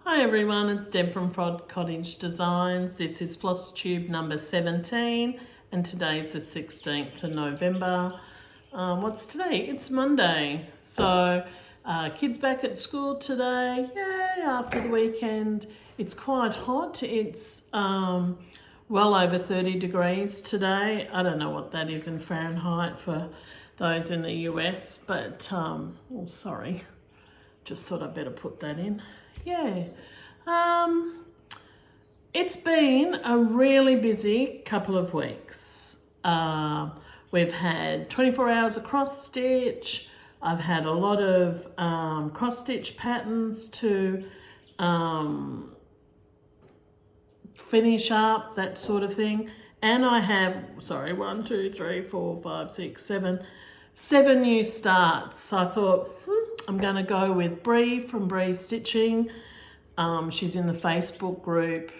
Hi everyone, it's Deb from Frog Cottage Designs. This is Flosstube number 17 and today's the 16th of November. What's today? It's Monday. So kids back at school today. Yay, after the weekend. It's quite hot. It's well over 30 degrees today. I don't know what that is in Fahrenheit for those in the US, but sorry. Just thought I'd better put that in. Yeah, it's been a really busy couple of weeks. We've had 24 hours of cross stitch. I've had a lot of cross stitch patterns to finish up, that sort of thing. And I have, 7 new starts. So I thought, I'm going to go with Bree from Bree Stitching. She's in the Facebook group.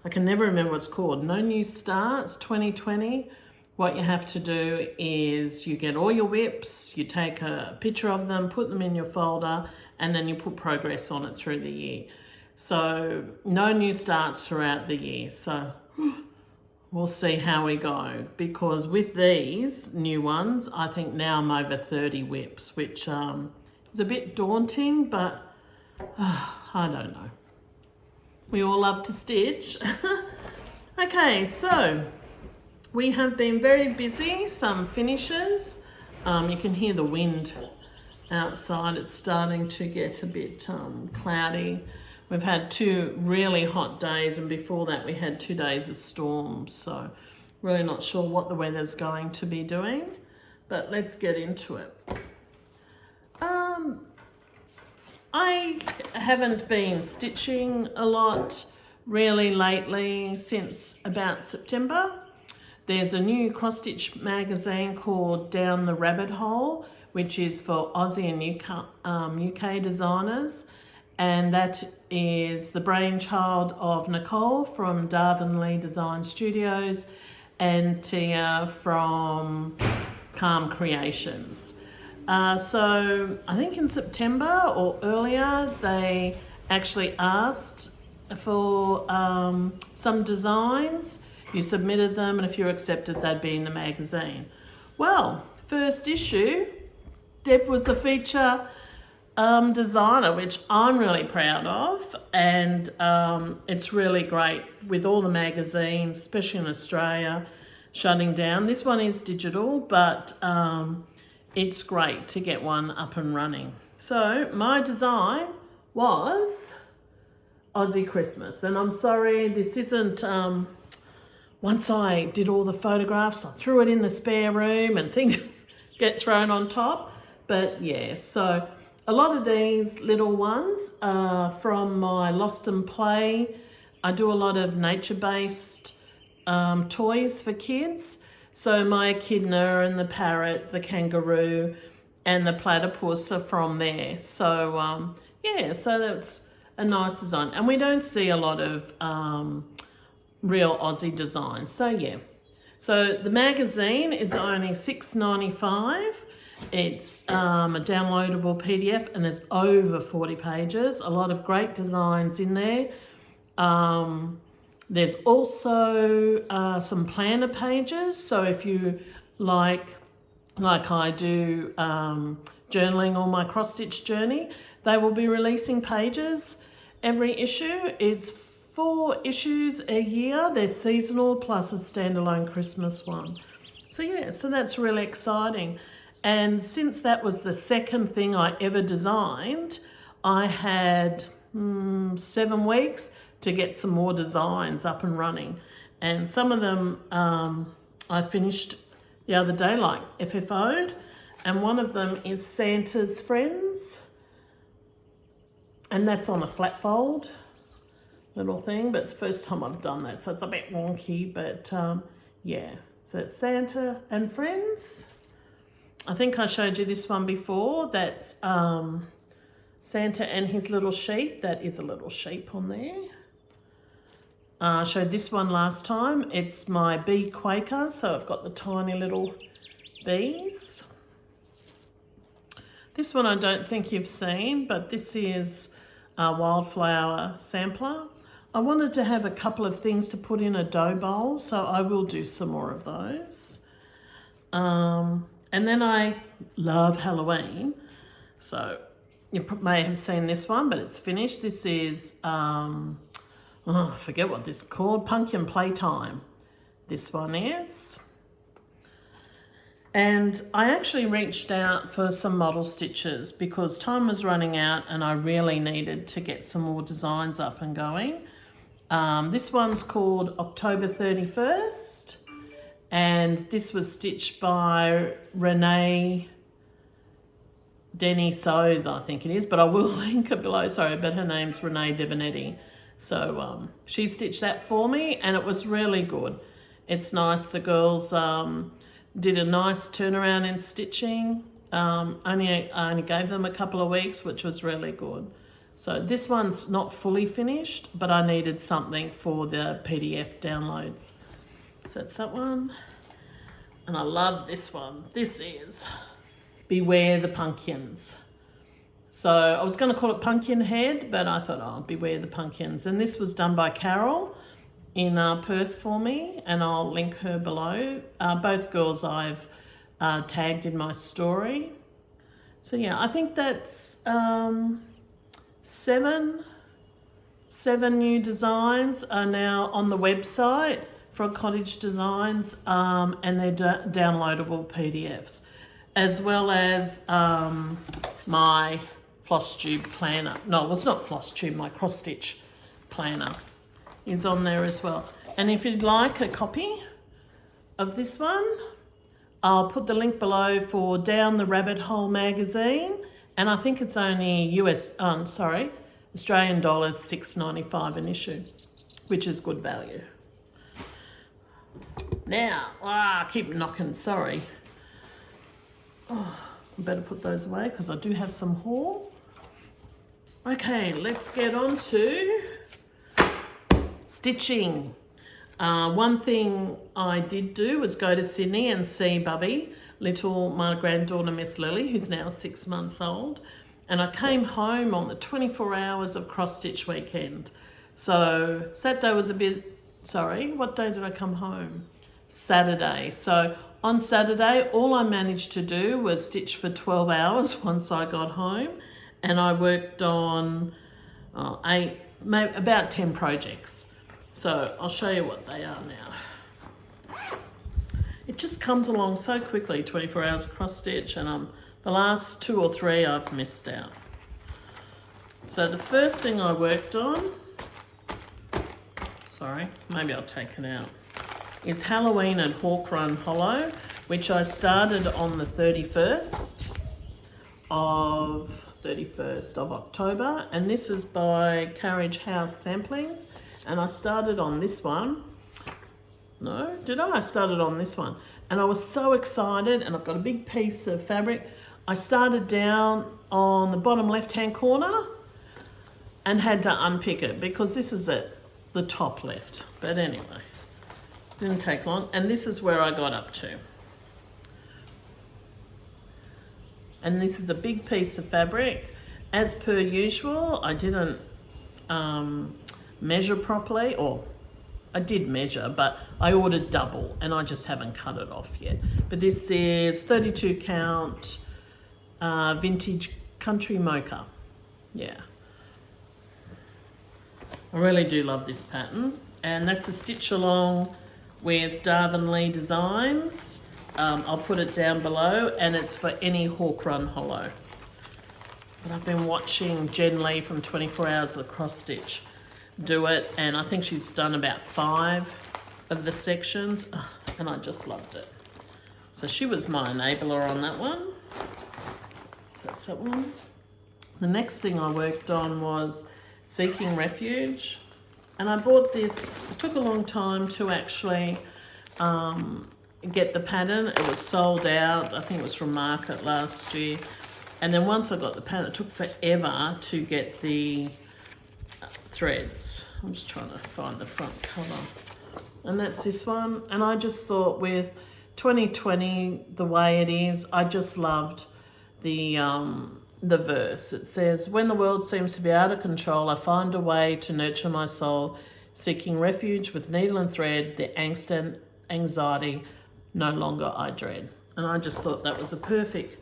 I can never remember what it's called. No New Starts 2020. What you have to do is you get all your whips, you take a picture of them, put them in your folder, and then you put progress on it through the year. So no new starts throughout the year. So we'll see how we go, because with these new ones, I think now I'm over 30 whips, which is a bit daunting, but I don't know. We all love to stitch. Okay, so we have been very busy, some finishes. You can hear the wind outside. It's starting to get a bit cloudy. We've had 2 really hot days, and before that we had 2 days of storms, so really not sure what the weather's going to be doing, but let's get into it. I haven't been stitching a lot really lately since about September. There's a new cross-stitch magazine called Down the Rabbit Hole, which is for Aussie and UK designers. And that is the brainchild of Nicole from Darvanalea Design Studios and Tia from Calm Creations. So I think in September or earlier, they actually asked for some designs. You submitted them, and if you're accepted, they'd be in the magazine. Well, first issue, Deb was a feature designer, which I'm really proud of, and it's really great with all the magazines, especially in Australia, shutting down. This one is digital, but it's great to get one up and running. So my design was Aussie Christmas, and I'm sorry this isn't, once I did all the photographs, I threw it in the spare room and things get thrown on top, but yeah, so a lot of these little ones are from my Lost and Play. I do a lot of nature-based toys for kids. So my echidna and the parrot, the kangaroo, and the platypus are from there. So yeah, so that's a nice design. And we don't see a lot of real Aussie designs. So yeah. So the magazine is only $6.95. It's a downloadable PDF, and there's over 40 pages, a lot of great designs in there. There's also some planner pages, so if you like I do journaling on my cross-stitch journey, they will be releasing pages every issue. It's 4 issues a year. They're seasonal plus a standalone Christmas one. So yeah, so that's really exciting. And since that was the second thing I ever designed, I had 7 weeks to get some more designs up and running. And some of them I finished the other day, like FFO'd, and one of them is Santa's Friends. And that's on a flat fold little thing, but it's the first time I've done that, so it's a bit wonky, but yeah. So it's Santa and Friends. I think I showed you this one before. That's Santa and his little sheep. That is a little sheep on there. I showed this one last time. It's my bee Quaker, so I've got the tiny little bees. This one I don't think you've seen, but this is wildflower sampler. I wanted to have a couple of things to put in a dough bowl, so I will do some more of those. And then I love Halloween, so you may have seen this one, but it's finished. This is, I forget what this is called, Pumpkin Playtime. This one is. And I actually reached out for some model stitches because time was running out and I really needed to get some more designs up and going. This one's called October 31st, and this was stitched by Renee Denny Sews, I think it is, but I will link it below. Sorry, but her name's Renee Darvanalea. So she stitched that for me and it was really good. It's nice. The girls did a nice turnaround in stitching. I only gave them a couple of weeks, which was really good. So this one's not fully finished, but I needed something for the PDF downloads. So that's that one. And I love this one. This is Beware the Pumpkins. So I was going to call it Pumpkin Head, but I thought, oh, Beware the Pumpkins. And this was done by Carol in Perth for me, and I'll link her below. Both girls I've tagged in my story. So yeah, I think that's seven new designs are now on the website for Cottage Designs, and they're downloadable PDFs, as well as my Flosstube planner. No, it's not Flosstube, my cross-stitch planner is on there as well. And if you'd like a copy of this one, I'll put the link below for Down the Rabbit Hole magazine, and I think it's only Australian dollars $6.95 an issue, which is good value. Now, I keep knocking, sorry. Oh, I better put those away because I do have some haul. Okay, let's get on to stitching. One thing I did do was go to Sydney and see Bubby, my granddaughter Miss Lily, who's now 6 months old. And I came home on the 24 hours of cross-stitch weekend. So Saturday was what day did I come home? Saturday. So on Saturday, all I managed to do was stitch for 12 hours once I got home. And I worked on about 10 projects. So I'll show you what they are now. It just comes along so quickly, 24 hours of cross stitch, and the last 2 or 3 I've missed out. So the first thing I worked on, maybe I'll take it out, is Halloween and Hawk Run Hollow, which I started on the 31st of October, and this is by Carriage House Samplings. And I started on this one. No, did I? I started on this one. And I was so excited, and I've got a big piece of fabric. I started down on the bottom left-hand corner and had to unpick it because this is at the top left. But anyway, didn't take long. And this is where I got up to. And this is a big piece of fabric. As per usual, I didn't measure properly, or I did measure, but I ordered double and I just haven't cut it off yet. But this is 32 count vintage country mocha. Yeah. I really do love this pattern. And that's a stitch along with Darvanalea Designs. I'll put it down below, and it's for any Hawk Run Hollow. But I've been watching Jen Lee from 24 Hours of Cross Stitch do it, and I think she's done about 5 of the sections, and I just loved it. So she was my enabler on that one. So that's that one. The next thing I worked on was Seeking Refuge, and I bought this. It took a long time to actually get the pattern. It was sold out. I think it was from market last year, and then once I got the pattern, it took forever to get the threads. I'm just trying to find the front cover, and that's this one. And I just thought, with 2020 the way it is, I just loved the the verse. It says, when the world seems to be out of control, I find a way to nurture my soul, seeking refuge with needle and thread, the angst and anxiety no longer I dread. And I just thought that was a perfect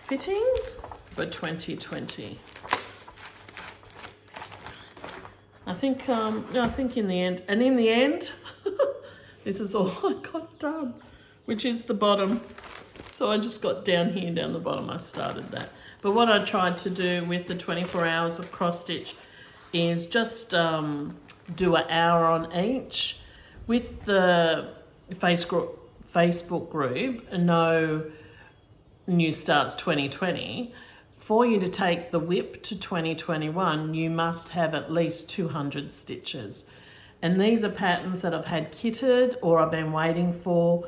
fitting for 2020. I think in the end, this is all I got done, which is the bottom. So I just got down here, down the bottom, I started that. But what I tried to do with the 24 hours of cross stitch is just do an hour on each. With the Facebook group, No New Starts 2020, for you to take the whip to 2021, you must have at least 200 stitches. And these are patterns that I've had kitted or I've been waiting for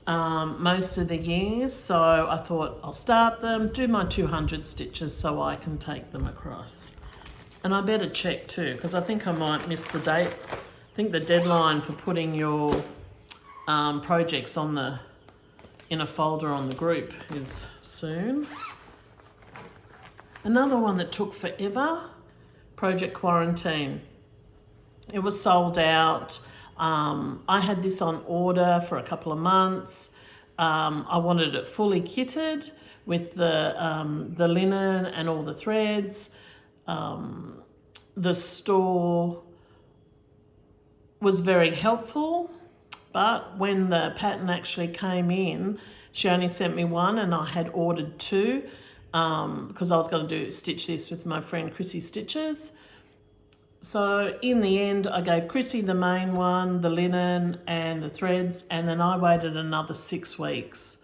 most of the year. So I thought I'll start them, do my 200 stitches so I can take them across. And I better check too, because I think I might miss the date. I think the deadline for putting your projects in a folder on the group is soon. Another one that took forever, Project Quarantine. It was sold out. I had this on order for a couple of months. I wanted it fully kitted with the linen and all the threads. The store was very helpful, but when the pattern actually came in, she only sent me one and I had ordered two because I was going to stitch this with my friend Chrissy Stitches. So in the end, I gave Chrissy the main one, the linen and the threads, and then I waited another 6 weeks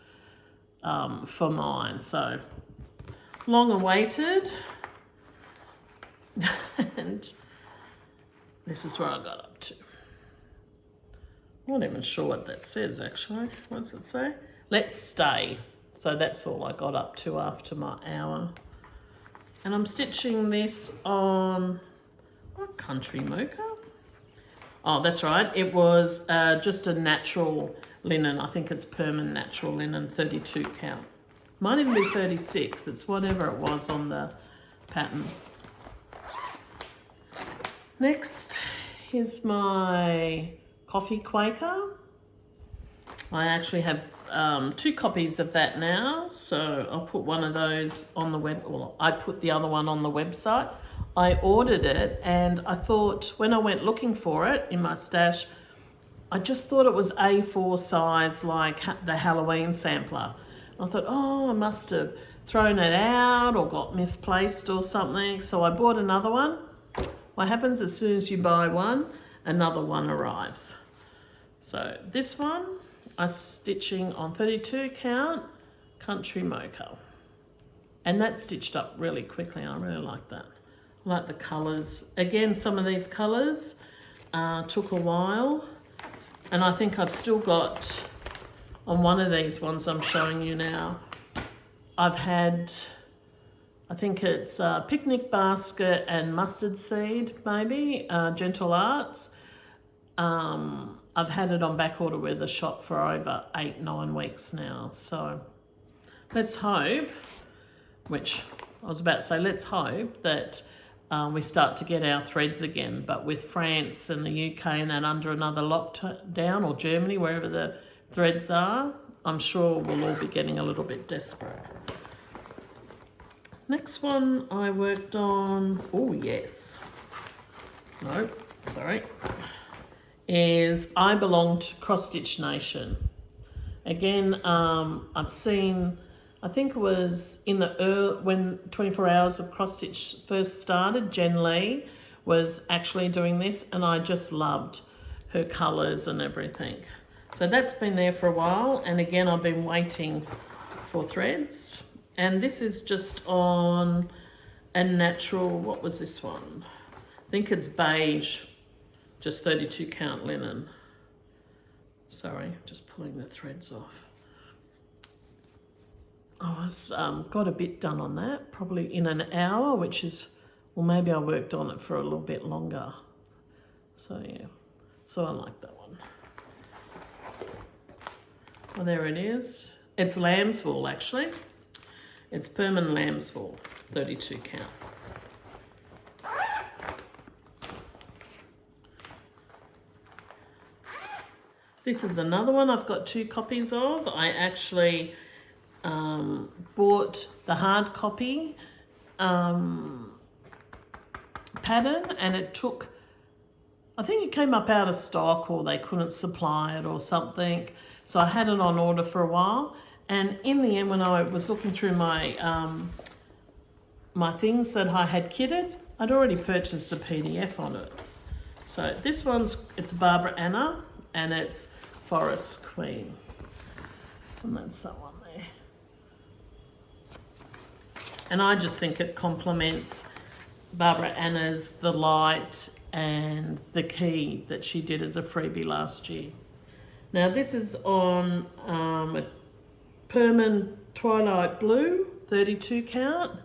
for mine. So long awaited. And this is where I got up to. I'm not even sure what that says actually. What does it say? Let's stay. So that's all I got up to after my hour. And I'm stitching this on, what country mocha? Oh, that's right. It was just a natural linen. I think it's permanent natural linen, 32 count. Might even be 36. It's whatever it was on the pattern. Next is my coffee Quaker. I actually have 2 copies of that now, so I'll put one of those on the web, or I put the other one on the website. I ordered it and I thought when I went looking for it in my stash, I just thought it was A4 size like the Halloween sampler. I thought, oh, I must have thrown it out or got misplaced or something. So I bought another one. What happens as soon as you buy one, another one arrives. So this one, I'm stitching on 32 count, country mocha. And that's stitched up really quickly. I really like that. I like the colours. Again, some of these colours took a while. And I think I've still got, on one of these ones I'm showing you now, I've had, I think it's picnic basket and mustard seed, maybe, Gentle Arts. I've had it on back order with the shop for over 8-9 weeks now. So let's hope, which I was about to say, let's hope that we start to get our threads again. But with France and the UK and that under another lockdown, or Germany, wherever the threads are, I'm sure we'll all be getting a little bit desperate. Next one I worked on, oh yes, no, sorry, is I Belong to Cross Stitch Nation. Again, I've seen, I think it was in the when 24 Hours of Cross Stitch first started, Jen Lee was actually doing this and I just loved her colours and everything. So that's been there for a while, and again I've been waiting for threads. And this is just on a natural, what was this one? I think it's beige, just 32 count linen. Sorry, just pulling the threads off. I was got a bit done on that, probably in an hour, which is, well, maybe I worked on it for a little bit longer. So yeah, so I like that one. Well, there it is. It's lamb's wool actually. It's permanent lamb's wool, 32 count. This is another one I've got 2 copies of. I actually bought the hard copy pattern, and it took, I think it came up out of stock, or they couldn't supply it or something. So I had it on order for a while, and in the end, when I was looking through my my things that I had kitted, I'd already purchased the PDF on it. So this one's, it's Barbara Anna, and it's Forest Queen, and that's that one there. And I just think it complements Barbara Anna's The Light and The Key that she did as a freebie last year. Now this is on a permanent twilight blue, 32 count,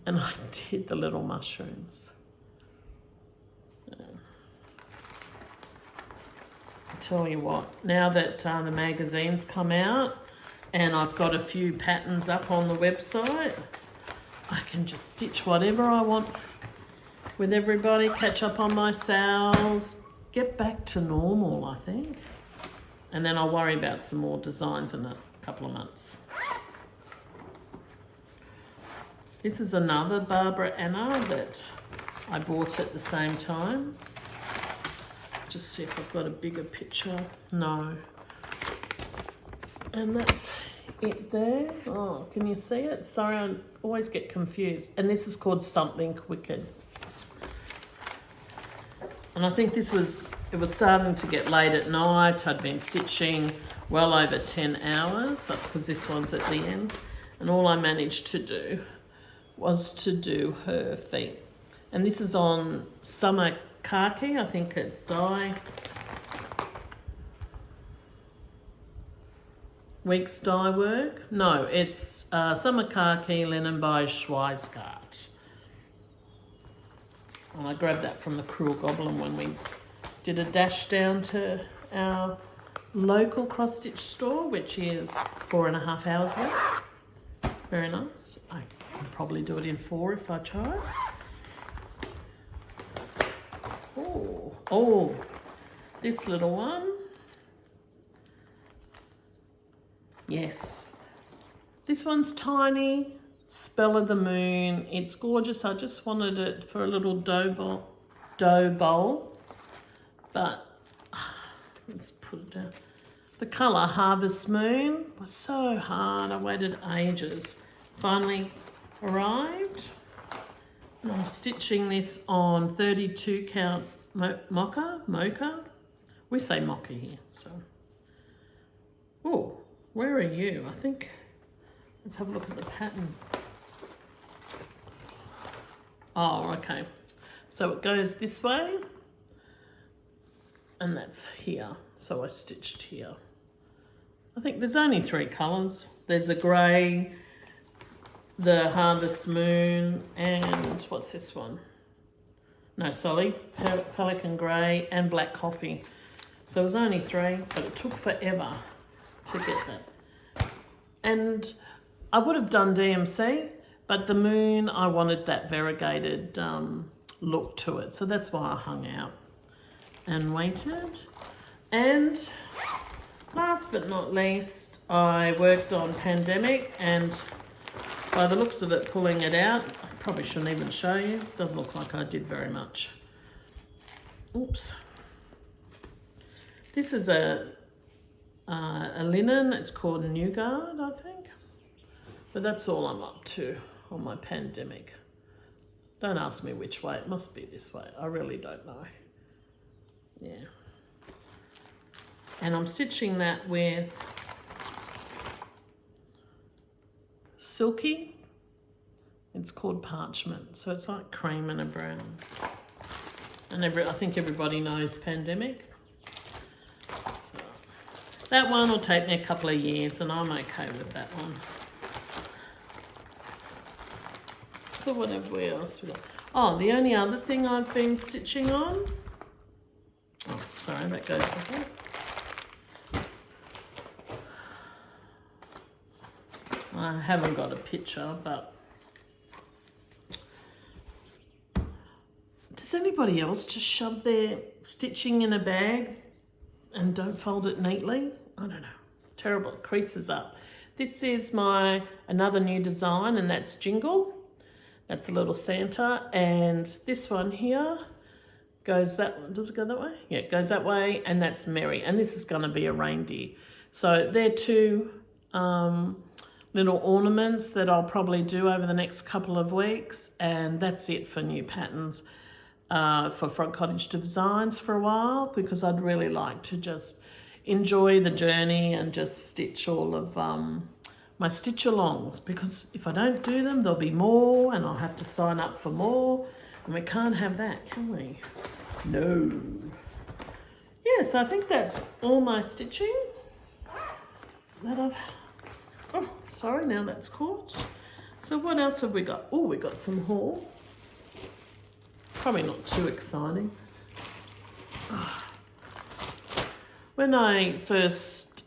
and I did the little mushrooms. Tell you what, now that the magazine's come out and I've got a few patterns up on the website, I can just stitch whatever I want with everybody, catch up on my sales, get back to normal, I think. And then I'll worry about some more designs in a couple of months. This is another Barbara Anna that I bought at the same time. Just see if I've got a bigger picture. No. And that's it there. Oh, can you see it? Sorry, I always get confused. And this is called Something Wicked. And I think it was starting to get late at night. I'd been stitching well over 10 hours because this one's at the end. And all I managed to do was to do her feet. And this is on Summer Khaki, I think it's dye. Week's dye work. No, it's Summer Khaki linen by Schweizgart. And I grabbed that from the Cruel Goblin when we did a dash down to our local cross-stitch store, which is 4.5 hours away. Very nice. I can probably do it in 4 if I try. Oh, this little one. Yes. This one's tiny. Spell of the Moon. It's gorgeous. I just wanted it for a little dough bowl. But let's put it down. The colour Harvest Moon was so hard. I waited ages. Finally arrived. And I'm stitching this on 32 count mocha. We say mocha here, so. Oh, where are you? I think, let's have a look at the pattern. Oh, okay. So it goes this way, and that's here. So I stitched here. I think there's only 3 colours. There's a grey, the Harvest Moon, and what's this one? No, sorry, Pelican Grey and Black Coffee. So it was only 3, but it took forever to get that. And I would have done DMC, but the moon, I wanted that variegated look to it. So that's why I hung out and waited. And last but not least, I worked on Pandemic, and by the looks of it, pulling it out, I probably shouldn't even show you. Doesn't look like I did very much. Oops. This is a linen. It's called Newgard, I think. But that's all I'm up to on my Pandemic. Don't ask me which way. It must be this way. I really don't know. Yeah. And I'm stitching that with Silky. It's called Parchment. So it's like cream and a brown. And I think everybody knows Pandemic. So that one will take me a couple of years, and I'm okay with that one. So what have we else? Oh, the only other thing I've been stitching on. Oh, sorry, that goes with it. I haven't got a picture, but does anybody else just shove their stitching in a bag and don't fold it neatly? I don't know. Terrible. It creases up. This is another new design, and that's Jingle. That's a little Santa. And this one here goes that way. Does it go that way? Yeah, it goes that way, and that's Merry. And this is going to be a reindeer. So they're two little ornaments that I'll probably do over the next couple of weeks, and that's it for new patterns for Frog Cottage Designs for a while, because I'd really like to just enjoy the journey and just stitch all of my stitch-alongs, because if I don't do them, there'll be more and I'll have to sign up for more, and we can't have that, can we? No. Yes, I think that's all my stitching that I've... Oh, sorry, now that's caught. So what else have we got? Oh, we got some haul. Probably not too exciting. When I first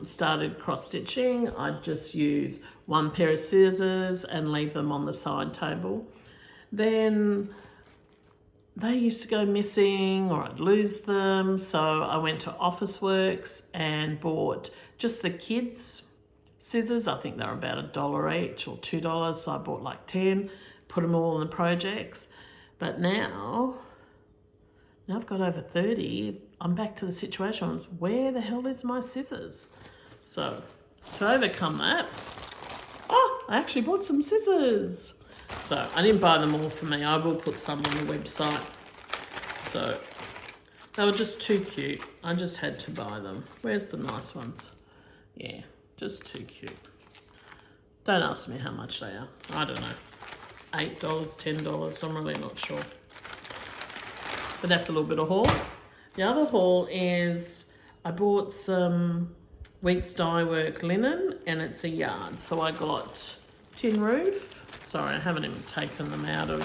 started cross-stitching, I'd just use one pair of scissors and leave them on the side table. Then they used to go missing or I'd lose them, so I went to Officeworks and bought just the kids' scissors. I think they were about $1 each or $2, so I bought like 10, put them all in the projects. But now I've got over 30, I'm back to the situation of where the hell is my scissors? So to overcome that, I actually bought some scissors. So I didn't buy them all for me. I will put some on the website. So they were just too cute. I just had to buy them. Where's the nice ones? Yeah, just too cute. Don't ask me how much they are. I don't know. $8, $10, I'm really not sure. But that's a little bit of haul. The other haul is I bought some Weeks Dye Work linen, and it's a yard. So I got tin roof. Sorry, I haven't even taken them out of.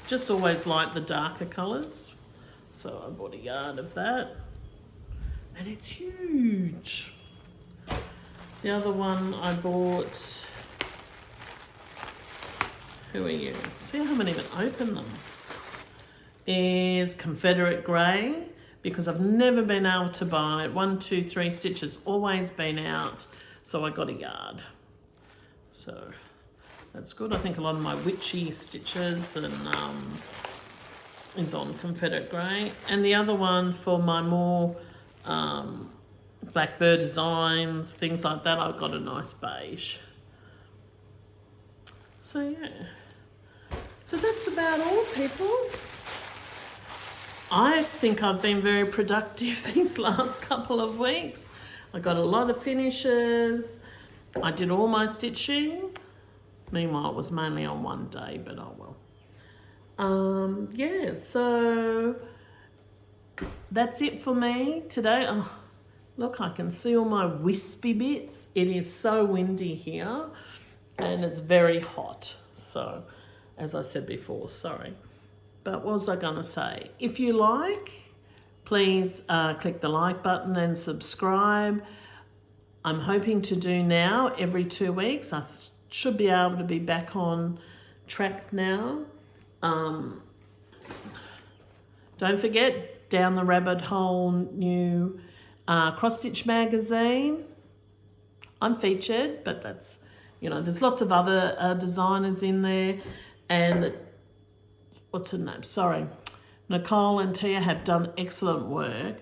Just always like the darker colours. So I bought a yard of that. And it's huge. The other one I bought, who are you? See, I haven't even opened them. Is Confederate Grey, because I've never been able to buy it. 1, 2, 3 stitches, always been out. So I got a yard. So that's good. I think a lot of my witchy stitches and is on Confederate Grey. And the other one for my more Blackbird designs, things like that, I've got a nice beige. So yeah. So that's about all, people. I think I've been very productive these last couple of weeks. I got a lot of finishes. I did all my stitching. Meanwhile, it was mainly on one day, but oh well. Yeah, so that's it for me today. Oh, look, I can see all my wispy bits. It is so windy here and it's very hot. So, as I said before, sorry. But what was I going to say? If you like, please click the like button and subscribe. I'm hoping to do now every 2 weeks. I should be able to be back on track now. Don't forget, Down the Rabbit Hole new cross-stitch magazine. I'm featured, but that's, you know, there's lots of other designers in there. And what's her name? Sorry. Nicole and Tia have done excellent work.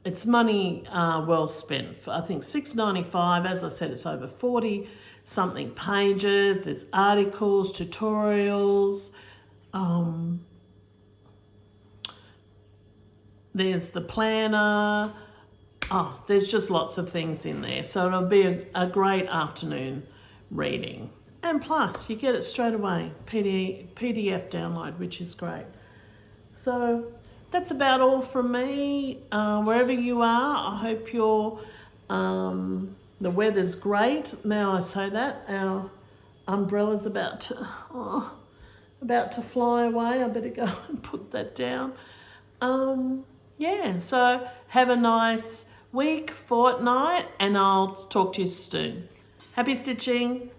It's money well spent. For, I think $6.95. As I said, it's over 40 something pages. There's articles, tutorials. There's the planner. Oh, there's just lots of things in there. So it'll be a great afternoon reading. And plus, you get it straight away, PDF download, which is great. So that's about all from me. Wherever you are, I hope the weather's great. Now I say that, our umbrella's about to fly away. I better go and put that down. Yeah, so have a nice week, fortnight, and I'll talk to you soon. Happy stitching.